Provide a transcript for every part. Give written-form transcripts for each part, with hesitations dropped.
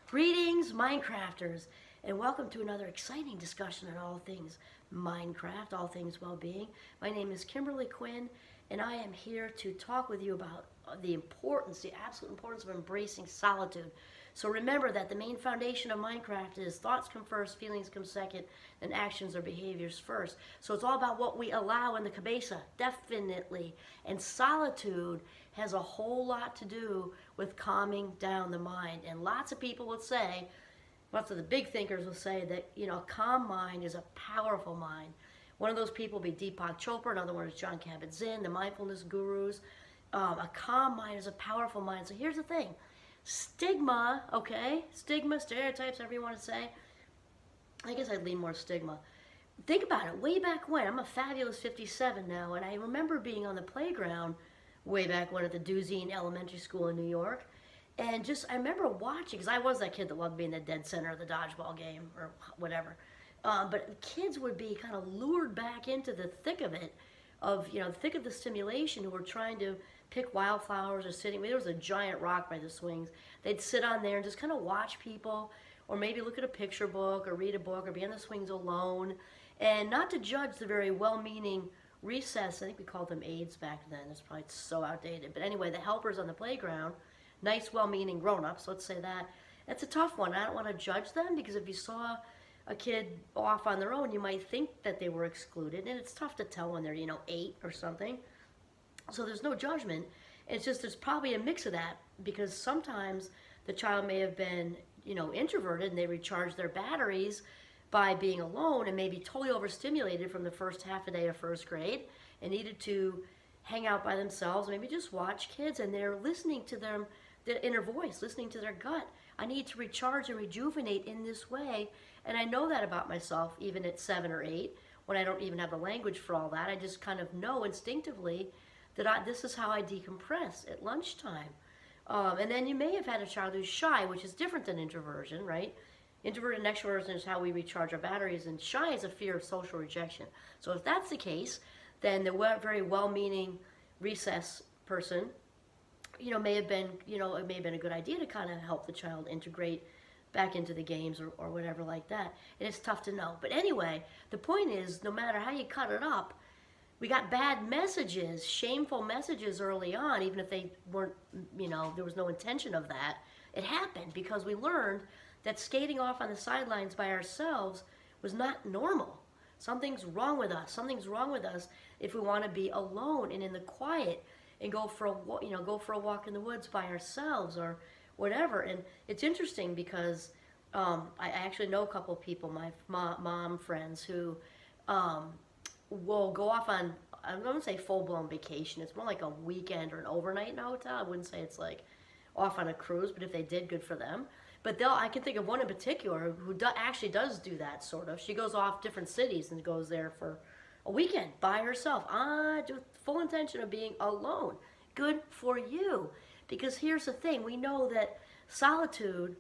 Greetings, Minecrafters, and welcome to another exciting discussion on all things Minecraft, all things well-being. My name is Kimberly Quinn, and I am here to talk with you about the importance, the absolute importance of embracing solitude. So remember that the main foundation of Minecraft is thoughts come first, feelings come second, and actions or behaviors first. So it's all about what we allow in the cabeza, definitely. And solitude has a whole lot to do with calming down the mind. And lots of people will say, lots of the big thinkers will say that, a calm mind is a powerful mind. One of those people will be Deepak Chopra, another one is John Kabat-Zinn, the mindfulness gurus. A calm mind is a powerful mind. So here's the thing. Stigma, okay? Stigma, stereotypes, however you want to say. I guess I'd lean more stigma. Think about it. Way back when, I'm a fabulous 57 now, and I remember being on the playground way back when at the Duzine Elementary School in New York. And I remember watching, because I was that kid that loved being the dead center of the dodgeball game or whatever. But kids would be kind of lured back into the thick of it, thick of the stimulation, who were trying to pick wildflowers or sitting. There was a giant rock by the swings. They'd sit on there and just kind of watch people, or maybe look at a picture book or read a book or be on the swings alone. And not to judge the very well-meaning recess, I think we called them aides back then. It's probably so outdated. But anyway, the helpers on the playground, nice, well-meaning grown-ups, let's say that. That's a tough one. I don't want to judge them, because if you saw a kid off on their own, you might think that they were excluded. And it's tough to tell when they're, 8 or something. So there's no judgment. It's just there's probably a mix of that, because sometimes the child may have been, introverted, and they recharged their batteries by being alone and maybe totally overstimulated from the first half a day of first grade and needed to hang out by themselves, maybe just watch kids, and they're listening to their inner voice, listening to their gut. I need to recharge and rejuvenate in this way. And I know that about myself, even at 7 or 8, when I don't even have the language for all that. I just kind of know instinctively that this is how I decompress at lunchtime. And then you may have had a child who's shy, which is different than introversion, right? Introverted and extroversion is how we recharge our batteries, and shy is a fear of social rejection. So if that's the case, then the very well-meaning recess person, may have been, it may have been a good idea to kind of help the child integrate back into the games or whatever like that. And it's tough to know. But anyway, the point is, no matter how you cut it up, we got bad messages, shameful messages early on, even if they weren't, there was no intention of that. It happened because we learned that skating off on the sidelines by ourselves was not normal. Something's wrong with us. Something's wrong with us if we want to be alone and in the quiet and go for a walk in the woods by ourselves or whatever. And it's interesting because I actually know a couple of people, my mom friends, who will go off on, I'm going to say full-blown vacation. It's more like a weekend or an overnight in a hotel. I wouldn't say it's like off on a cruise, but if they did, good for them. But I can think of one in particular who actually does do that, sort of. She goes off different cities and goes there for a weekend by herself, with full intention of being alone. Good for you. Because here's the thing. We know that solitude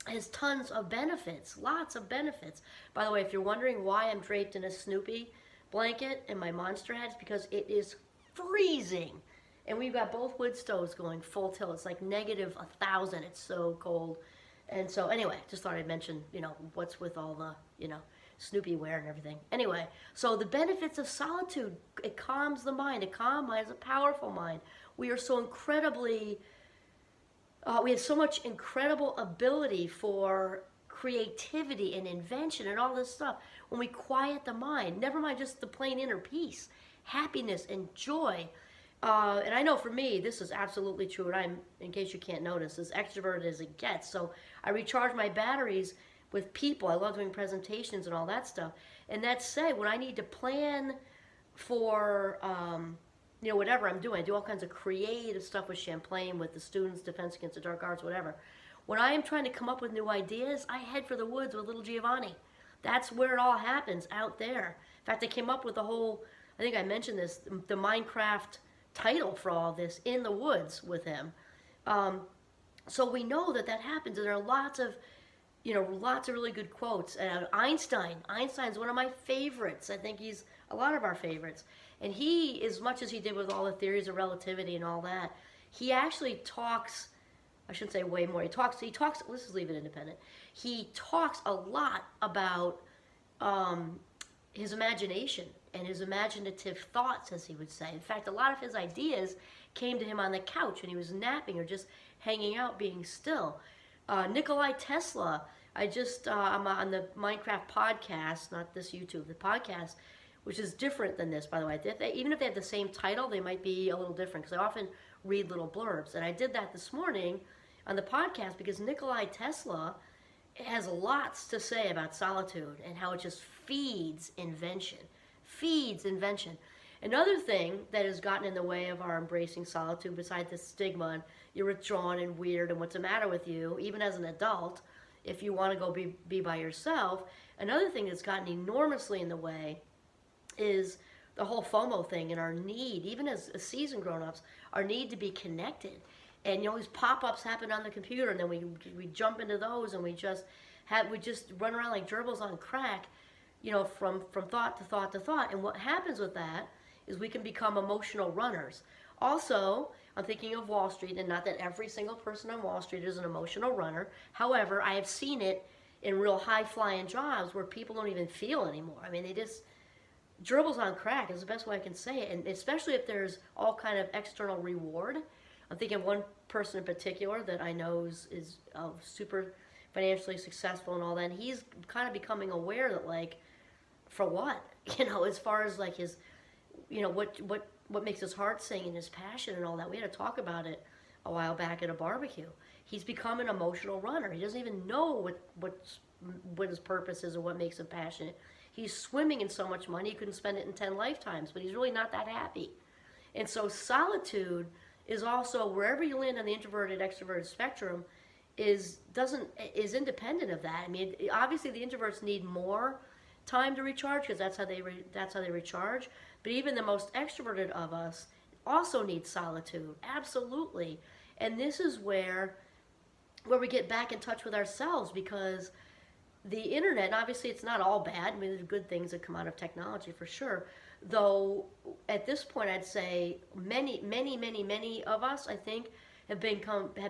has tons of benefits, lots of benefits. By the way, if you're wondering why I'm draped in a Snoopy blanket and my monster hat, it's because it is freezing. And we've got both wood stoves going full tilt. It's like negative 1,000. It's so cold. And so anyway, just thought I'd mention, what's with all the, Snoopy wear and everything. Anyway, so the benefits of solitude, it calms the mind. A calm mind is a powerful mind. We are so incredibly, we have so much incredible ability for creativity and invention and all this stuff when we quiet the mind. Never mind just the plain inner peace, happiness and joy. And I know for me, this is absolutely true, and I'm, in case you can't notice, as extroverted as it gets. So I recharge my batteries with people. I love doing presentations and all that stuff. And that said, when I need to plan for, whatever I'm doing, I do all kinds of creative stuff with Champlain, with the students, Defense Against the Dark Arts, whatever. When I am trying to come up with new ideas, I head for the woods with little Giovanni. That's where it all happens, out there. In fact, I came up with the whole, I think I mentioned this, the Minecraft title for all this, In the Woods with him. So we know that happens, and there are lots of really good quotes. Einstein's one of my favorites. I think he's a lot of our favorites. And he, as much as he did with all the theories of relativity and all that, he actually talks I shouldn't say way more. He talks, let's just leave it independent. He talks a lot about his imagination and his imaginative thoughts, as he would say. In fact, a lot of his ideas came to him on the couch when he was napping or just hanging out, being still. Nikolai Tesla, I'm on the Minecraft podcast, not this YouTube, the podcast, which is different than this, by the way. Even if they have the same title, they might be a little different, because I often read little blurbs. And I did that this morning on the podcast because Nikolai Tesla has lots to say about solitude and how it just feeds invention. Feeds invention. Another thing that has gotten in the way of our embracing solitude, besides the stigma and you're withdrawn and weird and what's the matter with you, even as an adult, if you want to go be by yourself, another thing that's gotten enormously in the way is the whole FOMO thing and our need, even as seasoned grown-ups, our need to be connected. And these pop-ups happen on the computer, and then we jump into those, and we just run around like gerbils on crack, from thought to thought to thought. And what happens with that is we can become emotional runners. Also, I'm thinking of Wall Street, and not that every single person on Wall Street is an emotional runner. However, I have seen it in real high-flying jobs where people don't even feel anymore. I mean, they just gerbils on crack is the best way I can say it, and especially if there's all kind of external reward. I'm thinking of one person in particular that I know is super financially successful and all that, and he's kind of becoming aware that, like, for what? As far as, like, his, what makes his heart sing and his passion and all that. We had to talk about it a while back at a barbecue. He's become an emotional runner. He doesn't even know what his purpose is or what makes him passionate. He's swimming in so much money he couldn't spend it in 10 lifetimes, but he's really not that happy. And so solitude is also, wherever you land on the introverted extroverted spectrum, is independent of that. I mean, obviously the introverts need more time to recharge because that's how they recharge. But even the most extroverted of us also need solitude, absolutely. And this is where we get back in touch with ourselves, because the internet, and obviously it's not all bad. I mean, there's good things that come out of technology for sure. Though at this point, I'd say many of us, I think, have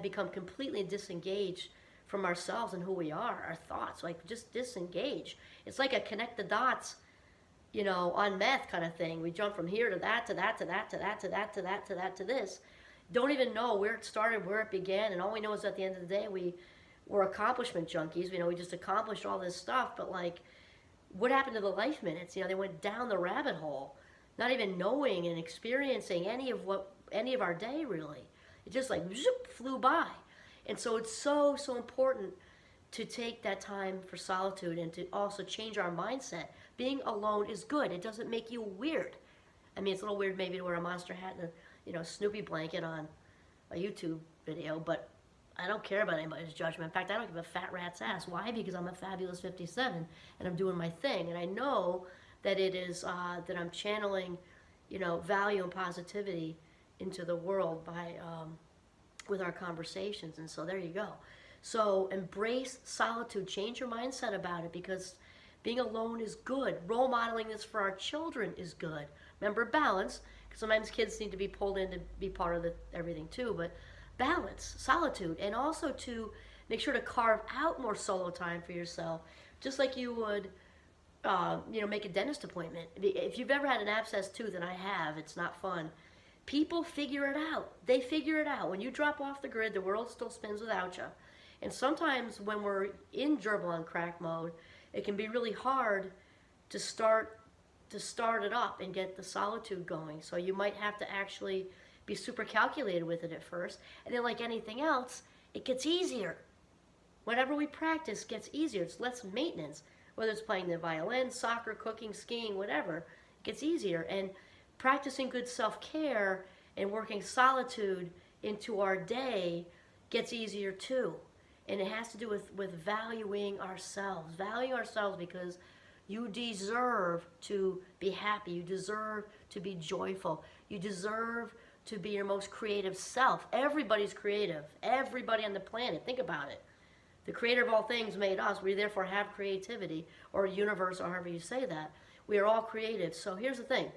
become completely disengaged from ourselves and who we are, our thoughts, like just disengage. It's like a connect the dots, on meth kind of thing. We jump from here to that, to that, to that, to that, to that, to that, to that, to this. Don't even know where it started, where it began, and all we know is at the end of the day, we're accomplishment junkies. We just accomplished all this stuff, but like, what happened to the life minutes? They went down the rabbit hole, not even knowing and experiencing any of our day, really. It just like zoop, flew by. And so it's so important to take that time for solitude and to also change our mindset. Being alone is good. It doesn't make you weird. I mean, it's a little weird maybe to wear a Monster hat and a Snoopy blanket on a YouTube video, but I don't care about anybody's judgment. In fact, I don't give a fat rat's ass. Why? Because I'm a fabulous 57 and I'm doing my thing. And I know that it is that I'm channeling, value and positivity into the world by with our conversations. And so there you go. So embrace solitude. Change your mindset about it, because being alone is good. Role modeling this for our children is good. Remember, balance, because sometimes kids need to be pulled in to be part of everything too, but balance, solitude, and also to make sure to carve out more solo time for yourself, just like you would, make a dentist appointment. If you've ever had an abscess tooth, and I have, it's not fun. People figure it out. They figure it out. When you drop off the grid, the world still spins without you. And sometimes when we're in gerbil on crack mode, it can be really hard to start it up and get the solitude going. So you might have to actually be super calculated with it at first. And then, like anything else, it gets easier. Whatever we practice gets easier. It's less maintenance. Whether it's playing the violin, soccer, cooking, skiing, whatever, it gets easier. And practicing good self-care and working solitude into our day gets easier too. And it has to do with valuing ourselves. Valuing ourselves because you deserve to be happy. You deserve to be joyful. You deserve to be your most creative self. Everybody's creative. Everybody on the planet. Think about it. The creator of all things made us. We therefore have creativity, or universe, or however you say that. We are all creative. So here's the thing.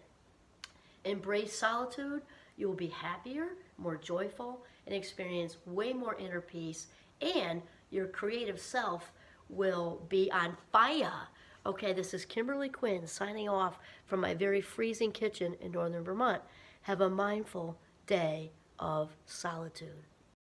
Embrace solitude. You will be happier, more joyful, and experience way more inner peace, and your creative self will be on fire. Okay, this is Kimberly Quinn signing off from my very freezing kitchen in northern Vermont. Have a mindful day of solitude.